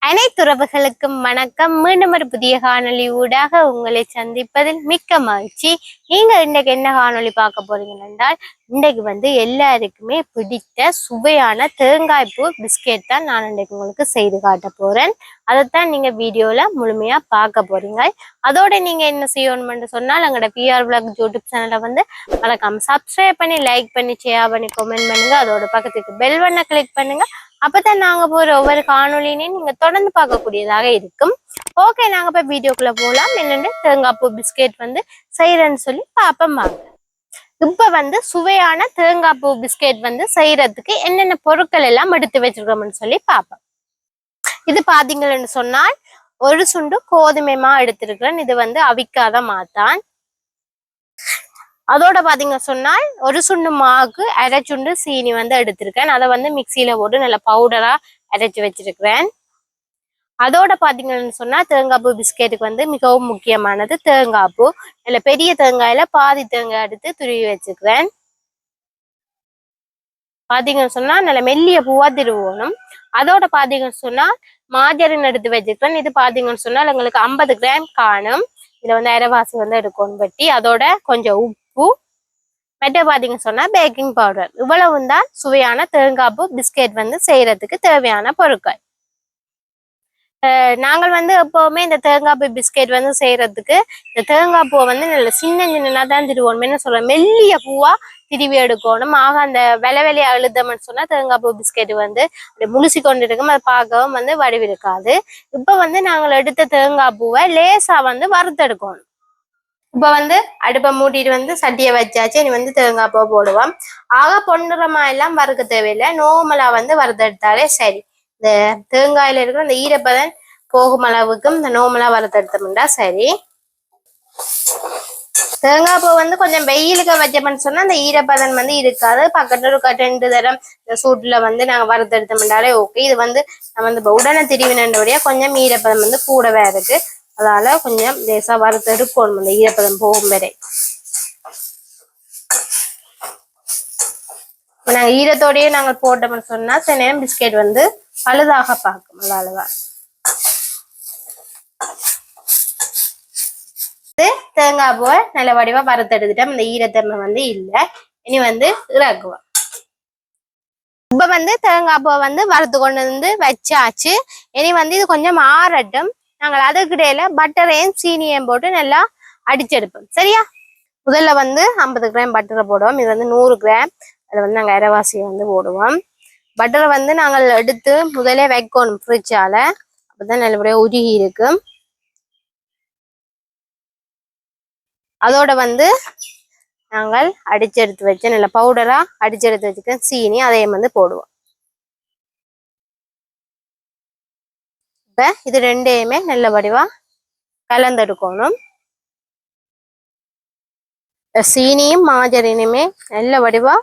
அனைத்துறவுகளுக்கும் வணக்கம். மீண்டும் ஒரு புதிய காணொலி ஊடாக உங்களை சந்திப்பதில் மிக்க மகிழ்ச்சி. நீங்க இன்றைக்கு என்ன காணொலி பார்க்க போறீங்க என்றால், இன்றைக்கு எல்லாருக்குமே பிடித்த சுவையான தேங்காய் பூ பிஸ்கெட் தான் நான் இன்றைக்கு உங்களுக்கு செய்து காட்ட போறேன். அதைத்தான் நீங்க வீடியோல முழுமையா பார்க்க போறீங்க. அதோட நீங்க என்ன செய்யணும்னு சொன்னால், எங்களோட பிஆர் விளாக் யூடியூப் சேனலை மறக்காம சப்ஸ்கிரைப் பண்ணி, லைக் பண்ணி, ஷேர் பண்ணி, கமெண்ட் பண்ணுங்க. அதோட பக்கத்துக்கு பெல் பட்டனை கிளிக் பண்ணுங்க. அப்பதான் நாங்க போற ஒவ்வொரு காணொலினையும் நீங்க தொடர்ந்து பார்க்கக்கூடியதாக இருக்கும். ஓகே, நாங்க போய் வீடியோக்குள்ள போகலாம். என்னென்னு தேங்காய் பூ பிஸ்கெட் செய்யறேன்னு சொல்லி பாப்போம் வாங்க. இப்ப சுவையான தேங்காய் பூ பிஸ்கெட் செய்யறதுக்கு என்னென்ன பொருட்கள் எல்லாம் எடுத்து வச்சிருக்கோம்னு சொல்லி பாப்போம். இது பாத்தீங்கன்னு சொன்னால், ஒரு சுண்டு கோதுமை மா எடுத்திருக்கிறேன். இது அவிக்காத மாத்தான். அதோட பாத்தீங்க சொன்னால், ஒரு சுண்டு மாவுக்கு அரை சுண்டு சீனி எடுத்திருக்கேன். அதை மிக்சியில போட்டு நல்ல பவுடரா அரைச்சு வச்சிருக்கிறேன். அதோட பாத்தீங்கன்னு சொன்னா, தேங்காய் பூ பிஸ்கெட்டுக்கு மிகவும் முக்கியமானது தேங்காய் பூ. நல்ல பெரிய தேங்காயில பாதி தேங்காய் எடுத்து துருவி வச்சுக்கிறேன். பாத்தீங்கன்னு சொன்னா நல்ல மெல்லிய பூவா திருவணும். அதோட பாத்தீங்கன்னு சொன்னா மாஜரின் எடுத்து வச்சுக்கிறேன். இது பாத்தீங்கன்னு சொன்னா எங்களுக்கு 50 கிராம் காணும். இதுல அரைவாசி எடுக்கணும் வெட்டி. அதோட கொஞ்சம் உப்பு, மெட்ட பாத்தீங்க சொன்னா பேக்கிங் பவுடர். இவ்வளவு தான் சுவையான தேங்காய் பூ பிஸ்கெட் செய்யறதுக்கு தேவையான பொருட்கள். நாங்கள் எப்பவுமே இந்த தேங்காய் பூ பிஸ்கெட் செய்யறதுக்கு இந்த தேங்காய் பூவை நல்ல சின்ன சின்னனா தான் திருவோணும். என்ன சொல்றோம், மெல்லிய பூவா திருவி எடுக்கணும். ஆக அந்த வெலையா எழுதம்னு சொன்னா தேங்காய் பூ பிஸ்கெட் முழுசி கொண்டு இருக்கும். அது பார்க்கவும் வடிவிருக்காது. இப்ப நாங்கள் எடுத்த தேங்காய் பூவை லேசா வறுத்தெடுக்கணும். இப்ப அடுப்பை மூட்டிட்டு சட்டியை வச்சாச்சு. இனி தேங்காய் பூ போடுவோம். ஆக பொன்னிறமா எல்லாம் வறுக்க தேவையில்லை. நோமலா வறுத்தெடுத்தாலே சரி. இந்த தேங்காயில இருக்கிற இந்த ஈரப்பதன் போகும் அளவுக்கும் இந்த நோமலா வறுத்தெடுத்தோம்னா சரி. தேங்காய் பூ கொஞ்சம் வெயிலுக்கு வச்சோம்னு சொன்னா அந்த ஈரப்பதன் இருக்காது. பக்கத்துல ஒரு 2 தரம் இந்த சூட்டுல நாங்க வறுத்தெடுத்தோம்னாலே ஓகே. இது நம்ம உடனே திரிவினபடியா கொஞ்சம் ஈரப்பதம் கூடவே இருக்கு. அதால கொஞ்சம் லேசா வறுத்தெடுக்கணும் அந்த ஈரப்பதம் போகும் வரை. நாங்க ஈரத்தோடயே நாங்க போட்டோம்னு சொன்னா சில நேரம் பிஸ்கெட் பழுதாக பார்க்கும். அவ்வளவா தேங்காய் பூவை நல்ல வடிவா வறுத்தெடுத்துட்டோம். இந்த ஈரத்தன்மை இல்லை. இனி இறக்குவோம். இப்ப தேங்காய் பூவை வறுத்து கொண்டு வச்சாச்சு. இனி இது கொஞ்சம் ஆறட்டும். நாங்கள் அதுக்கிடையில பட்டரையும் சீனியையும் போட்டு நல்லா அடிச்செடுப்போம். சரியா? முதல்ல 50 கிராம் பட்டரை போடுவோம். இது 100 கிராம். அதில் நாங்கள் அரைவாசியை போடுவோம். பட்டரை நாங்கள் எடுத்து முதலே வைக்கணும் ஃப்ரிட்ஜால. அப்பதான் நல்லபடியா உருகி இருக்கும். அதோட நாங்கள் அடிச்செடுத்து வச்ச நல்ல பவுடரா அடிச்செடுத்து வச்சுக்க சீனி அதையும் போடுவோம். இப்ப இது ரெண்டையுமே நல்ல வடிவா கலந்தெடுக்கணும். சீனியும் மாஜரினுமே நல்ல வடிவா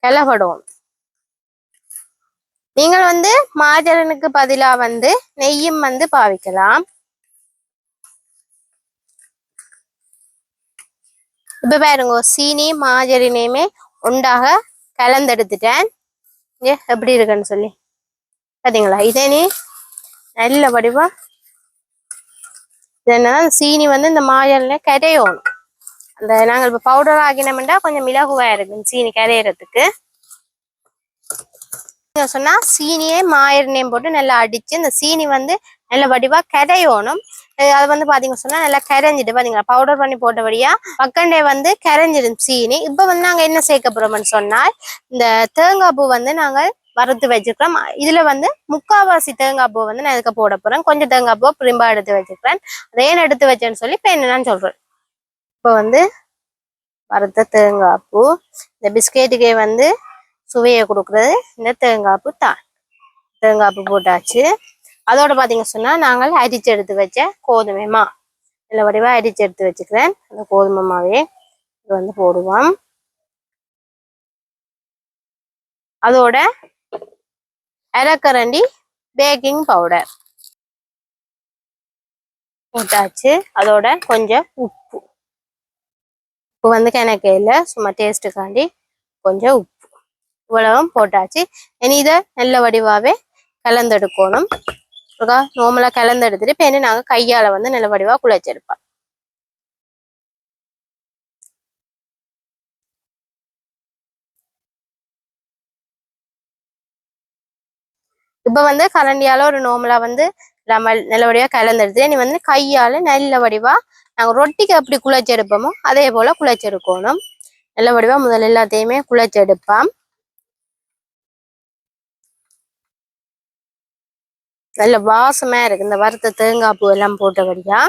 கலப்படும். நீங்கள் மாஜரனுக்கு பதிலா நெய்யும் பாவிக்கலாம். இப்ப பாருங்க, சீனி மாஜரினையுமே ஒன்றாக கலந்தெடுத்துட்டேன். எப்படி இருக்குன்னு சொல்லி பாத்தீங்களா? இதே நீ நல்ல வடிவா சீனி இந்த மாஜரில கரையணும். அந்த நாங்கள் இப்ப பவுடர் ஆகினோம்னா கொஞ்சம் மிளகுவா இருக்கும் சீனி கரையறதுக்கு. சொன்னா சீனியே மாயர்னையும் போட்டு நல்லா அடிச்சு இந்த சீனி நல்ல வடிவா கரையணும். அது பாத்தீங்க சொன்னா நல்லா கரைஞ்சிட்டு பாத்தீங்களா, பவுடர் பண்ணி போட்டபடியா பக்கண்டே கரைஞ்சிடும் சீனி. இப்ப நாங்க என்ன சேர்க்க போறோம்னு சொன்னால், இந்த தேங்காய் பூ நாங்கள் வறுத்து வச்சுக்கிறோம். இதுல 3/4 தேங்காய் பூ நான் இதுக்கு போட போறேன். கொஞ்சம் தேங்காய் பூ பிரிம்பா எடுத்து வச்சுக்கிறேன். அதேன்னு எடுத்து வச்சேன்னு சொல்லி இப்ப என்னன்னு சொல்றேன். இப்ப வறுத்த தேங்காய் பூ இந்த பிஸ்கெட்டுக்கே சுவையை கொடுக்கறது இந்த தேங்காய் பூ தான். தேங்காய் பூ போட்டாச்சு. அதோட பாத்தீங்க சொன்னா நாங்கள் அரிச்சு எடுத்து வச்ச கோதுமை மா நல்ல வடிவா அரிச்சு எடுத்து வச்சுக்கிறேன். அந்த கோதுமை மாவே இது போடுவோம். அதோட அரைக்கரண்டி பேக்கிங் பவுடர் போட்டாச்சு. அதோட கொஞ்சம் உப்பு. உப்பு கிணக்கையில சும்மா டேஸ்ட்டுக்காண்டி கொஞ்சம் உப்பு இவ்வளவும் போட்டாச்சு. இனி இதை நல்ல வடிவாவே கலந்தெடுக்கணும். நார்மலா கலந்து எடுத்துட்டு இப்போ என்ன நாங்கள் கையால வந்து நல்ல வடிவா குழைச்செடுப்போம். இப்போ வந்து கரண்டியால ஒரு நார்மலா வந்து நம்ம நல்ல வடிவா கலந்துடுது. நீ வந்து கையால நல்ல வடிவா நாங்கள் ரொட்டிக்கு எப்படி குழைச்செடுப்போமோ அதே போல குழைச்செடுக்கணும். நல்ல வடிவா முதல்ல எல்லாத்தையுமே குழைச்செடுப்போம். நல்ல வாசமா இருக்கு இந்த வறுத்த தேங்காய் பூ எல்லாம் போட்டபடியா.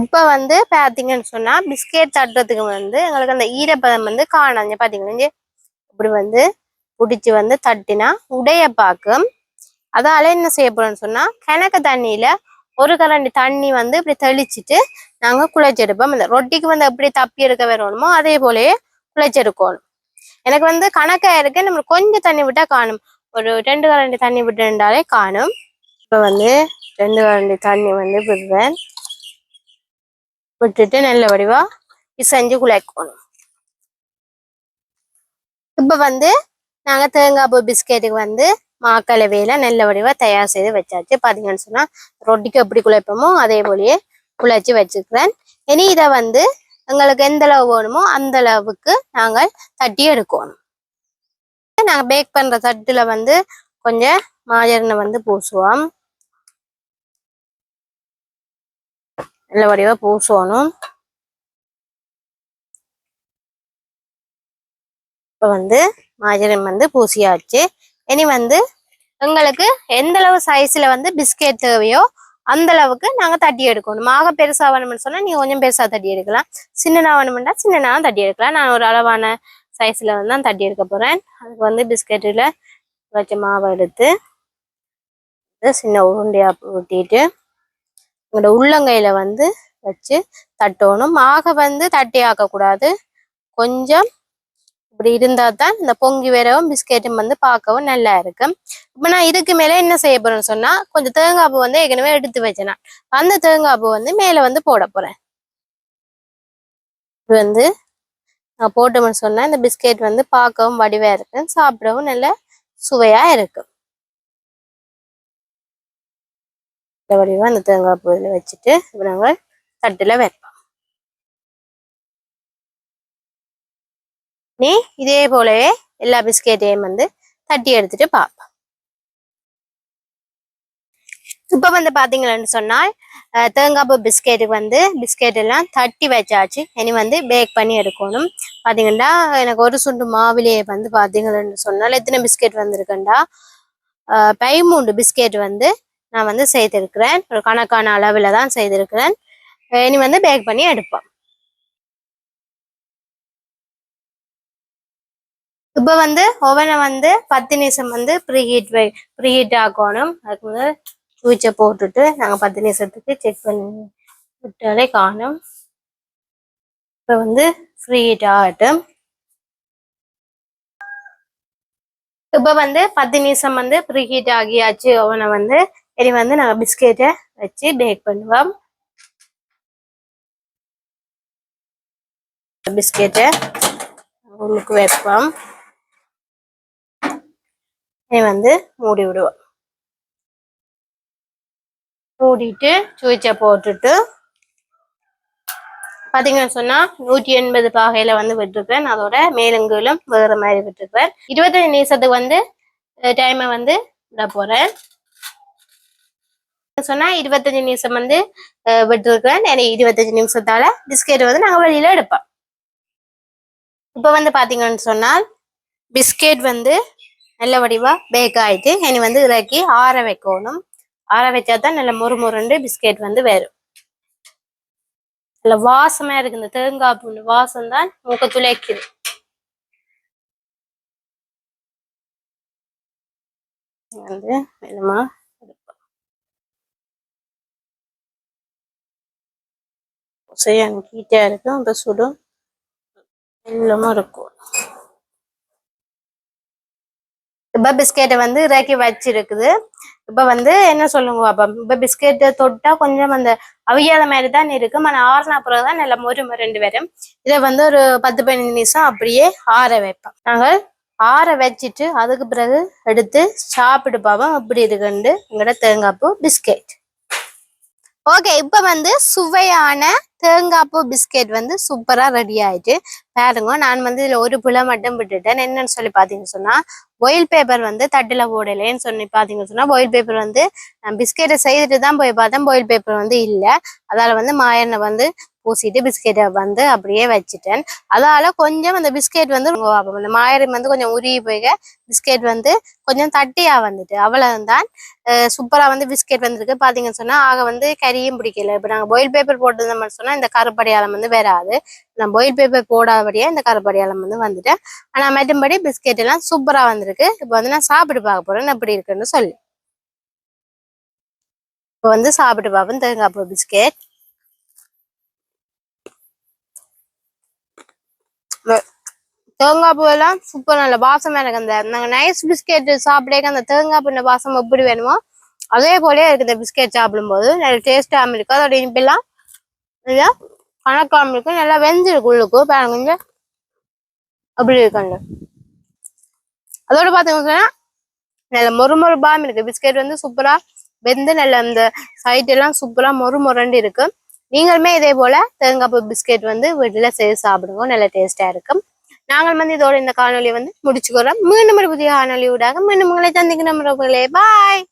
இப்ப வந்து பாத்தீங்கன்னு சொன்னா பிஸ்கெட் தட்டுறதுக்கு வந்து எங்களுக்கு அந்த ஈரப்பதம் வந்து காணாங்க பாத்தீங்கன்னா இப்படி வந்து பிடிச்சி வந்து தட்டினா உடைய பாக்கும். அதால என்ன செய்யப்படும்னு சொன்னா கிணக்க தண்ணியில ஒரு கரண்டி தண்ணி வந்து இப்படி தெளிச்சுட்டு நாங்க குழைச்செடுப்போம். இந்த ரொட்டிக்கு வந்து எப்படி தப்பி எடுக்க வரணுமோ அதே போலயே குழைச்செடுக்கணும். எனக்கு வந்து கணக்கா இருக்கு, நம்ம கொஞ்சம் தண்ணி விட்டா காணும். ஒரு 2 கரண்டி தண்ணி விட்டுட்டாலே காணும். இப்ப வந்து 2 கரண்டி தண்ணி வந்து விடுவேன். விட்டுட்டு நல்ல வடிவா பிசைஞ்சு குழைக்கணும். இப்ப வந்து நாங்க தேங்காய் பூ பிஸ்கெட்டுக்கு வந்து மாக்கலவையில நல்ல வடிவா தயார் செய்து வச்சாச்சு. பாத்தீங்கன்னு சொன்னா ரொட்டிக்கு எப்படி குழைப்போமோ அதே போலயே குழைச்சி வச்சுக்கிறேன். இனி இதை வந்து எங்களுக்கு எந்த அளவு வேணுமோ அந்த அளவுக்கு நாங்கள் தட்டி எடுக்கணும். நாங்க பேக் பண்ற தட்டுல வந்து கொஞ்சம் மாஜெண்ணெய் வந்து பூசுவோம். நல்ல வடிவா பூசணும். இப்ப வந்து மாஜெண்ணெய் வந்து பூசியாச்சு. இனி வந்து எங்களுக்கு எந்த அளவு சைஸ்ல வந்து பிஸ்கெட் தேவையோ அந்த அளவுக்கு நாங்க தட்டி எடுக்கணும். மாக பெருசா வேணும்னு சொன்னா நீங்க கொஞ்சம் பெருசா தட்டி எடுக்கலாம். சின்னனா வேணும்னா சின்னனா தட்டி எடுக்கலாம். நான் ஒரு அளவான சைஸ்ல வந்து தான் தட்டி எடுக்க போறேன். அதுக்கு வந்து பிஸ்கெட்டுல வச்ச மாவை எடுத்து சின்ன உருண்டையா ஊட்டிட்டு உங்களோட உள்ளங்கையில வந்து வச்சு தட்டணும். மாக வந்து தட்டி ஆக்கக்கூடாது. கொஞ்சம் இப்படி இருந்தா தான் இந்த பொங்கி வரவும் பிஸ்கெட்டும் வந்து பார்க்கவும் நல்லா இருக்கும். இப்ப நான் இதுக்கு மேல என்ன செய்ய போறேன்னு சொன்னா கொஞ்சம் தேங்காய் பூ வந்து ஏற்கனவே எடுத்து வச்சேன். அந்த தேங்காய் பூ வந்து மேல வந்து போட போறேன். இது வந்து நான் போட்டோம்னு சொன்னா இந்த பிஸ்கெட் வந்து பார்க்கவும் வடிவா இருக்கு, சாப்பிடவும் நல்ல சுவையா இருக்கும். இந்த வடிவா அந்த தேங்காய் பூவில் வச்சுட்டு இப்ப நாங்கள் தட்டுல வைப்போம். நீ இதே போலவே எல்லா பிஸ்கெட்டையும் வந்து தட்டி எடுத்துட்டு பார்ப்போம். இப்ப வந்து பாத்தீங்கன்னு சொன்னால் தேங்காய் பூ பிஸ்கெட்டுக்கு வந்து பிஸ்கெட் எல்லாம் தட்டி வச்சாச்சு. இனி வந்து பேக் பண்ணி எடுக்கணும். பாத்தீங்கன்னா எனக்கு ஒரு சுண்டு மாவிலேயே வந்து பாத்தீங்கன்னு சொன்னால் எத்தனை பிஸ்கெட் வந்திருக்கேன்டா 13 பிஸ்கெட் வந்து நான் வந்து செய்திருக்கிறேன். ஒரு கணக்கான அளவுல தான் செய்திருக்கிறேன். இனி வந்து பேக் பண்ணி எடுப்போம். இப்ப வந்து ஓவனை வந்து 10 நிமிஷம் வந்து ப்ரீஹீட் ஆக்கணும். அதுக்கு வந்து சுவிட்சை போட்டுட்டு நாங்க 10 நிமிஷத்துக்கு செக் பண்ணி விட்டாலே காணும். இப்ப வந்து ப்ரீஹீட் ஆகட்டும். இப்ப வந்து 10 நிமிஷம் வந்து ப்ரீஹீட் ஆகியாச்சு ஓவனை வந்து. இனி வந்து நாங்க பிஸ்கெட்டை வச்சு பேக் பண்ணுவோம். பிஸ்கெட்டை உள்ளுக்கு வைப்போம். இனி வந்து மூடி விடுவோம். மூடிட்டு சுவிட்சை போட்டுட்டு பாத்தீங்கன்னு சொன்னா 180 பாகையில வந்து விட்டுருக்கேன். அதோட மேலுங்களும் வேற மாதிரி விட்டுருக்கேன். 25 நிமிஷத்துக்கு வந்து டைமை வந்து விட போறேன். சொன்னா 25 நிமிஷம் வந்து விட்டுருக்கேன். 25 நிமிஷத்தால பிஸ்கெட் வந்து நாங்க வெளியில எடுப்போம். இப்ப வந்து பாத்தீங்கன்னு சொன்னால் பிஸ்கெட் வந்து நல்ல வடிவா பேக் ஆயிட்டு இனி வந்து இறக்கி ஆற வைக்கணும். ஆற வச்சாதான் நல்ல முறுமுறுண்டு பிஸ்கெட் வந்து வரும். நல்ல வாசமா இருக்கு. இந்த தேங்காய் பூண்டு வாசம் தான் மூக்க துளைக்குது. வந்து வேணுமா கீட்டா இருக்கும். இப்ப சுடும் எல்லாமா இருக்கும். இப்ப பிஸ்கெட்டை வந்து இறக்கி வச்சிருக்குது. இப்ப வந்து என்ன சொல்லுங்க பாப்பா, இப்ப பிஸ்கெட்டை தொட்டா கொஞ்சம் அந்த அவியாத மாதிரி தான் இருக்கும். ஆனா ஆறுனா பிறகுதான் நல்ல மொறு மொருண்டு வரும். இதை வந்து ஒரு 10-15 நிமிஷம் அப்படியே ஆற வைப்போம். நாங்கள் ஆற வச்சிட்டு அதுக்கு பிறகு எடுத்து சாப்பிட்டு பார்ப்போம் அப்படி இருக்குண்டு எங்களோட தேங்காய் பூ பிஸ்கெட். ஓகே, இப்ப வந்து சுவையான தேங்காய் பூ பிஸ்கெட் வந்து சூப்பரா ரெடி ஆயிட்டு பாருங்க. நான் வந்து இதுல ஒரு புல மட்டும் விட்டுட்டேன். என்னன்னு சொல்லி பாத்தீங்கன்னு சொன்னா பாயில் பேப்பர் வந்து தட்டுல போடலேன்னு சொல்லி பாத்தீங்கன்னு சொன்னா பாயில் பேப்பர் வந்து நான் பிஸ்கெட்டை செய்துட்டு தான் போய் பார்த்தேன். பாயில் பேப்பர் வந்து இல்ல. அதால வந்து மாயனை வந்து பூசிட்டு பிஸ்கெட்டை வந்து அப்படியே வச்சுட்டேன். அதால கொஞ்சம் அந்த பிஸ்கெட் வந்து அந்த மாயரம் வந்து கொஞ்சம் உருகி போய் பிஸ்கெட் வந்து கொஞ்சம் தட்டியா வந்துட்டு அவ்வளவுதான். சூப்பரா வந்து பிஸ்கெட் வந்திருக்கு. பாத்தீங்கன்னு சொன்னா ஆக வந்து கரியும் பிடிக்கல. இப்ப நாங்க பாயில் பேப்பர் போட்டோம்னு சொன்னா இந்த கருப்படையாளம் வந்து வராது. நான் பாயில் பேப்பர் போடாதபடியா இந்த கருப்படையாளம் வந்து வந்துட்டேன். ஆனா மற்றும்படி பிஸ்கெட் எல்லாம் சூப்பரா வந்திருக்கு. இப்ப வந்து நான் சாப்பிட்டு பார்க்க போறேன் எப்படி இருக்குன்னு சொல்லி. இப்ப வந்து சாப்பிட்டு பார்ப்பேன் தேங்காய் பூ பிஸ்கெட். தேங்காய் பூ எல்லாம் சூப்பர் நல்ல வாசமா எனக்கு. அந்த நாங்க நைஸ் பிஸ்கெட் சாப்பிடக்க அந்த தேங்காய் பூ வாசம் எப்படி வேணுமோ அதே போலயே இருக்கு. இந்த பிஸ்கெட் சாப்பிடும்போது நல்ல டேஸ்டாம இருக்கு. அதோட இனிப்பெல்லாம் நல்லா கணக்காம இருக்கு. நல்லா வெந்திருக்கு உள்ளுக்கு பாருங்க அப்படி இருக்காங்க. அதோட பாத்தீங்கன்னா நல்ல மொறுமொறுபாம இருக்கு. பிஸ்கெட் வந்து சூப்பரா வெந்து நல்ல அந்த சைட் எல்லாம் சூப்பரா மொறுமொரண்டு இருக்கு. நீங்களுமே இதே போல தேங்காய் பூ பிஸ்கெட் வந்து வீட்டுல செய்து சாப்பிடுங்க, நல்ல டேஸ்டா இருக்கும். நாங்கள் வந்து இதோட இந்த காணொலியை வந்து முடிச்சுக்கிறோம். மீண்டும் ஒரு புதிய காணொலி ஊடாக மீண்டும் உங்களை சந்திக்கணும். பாய்.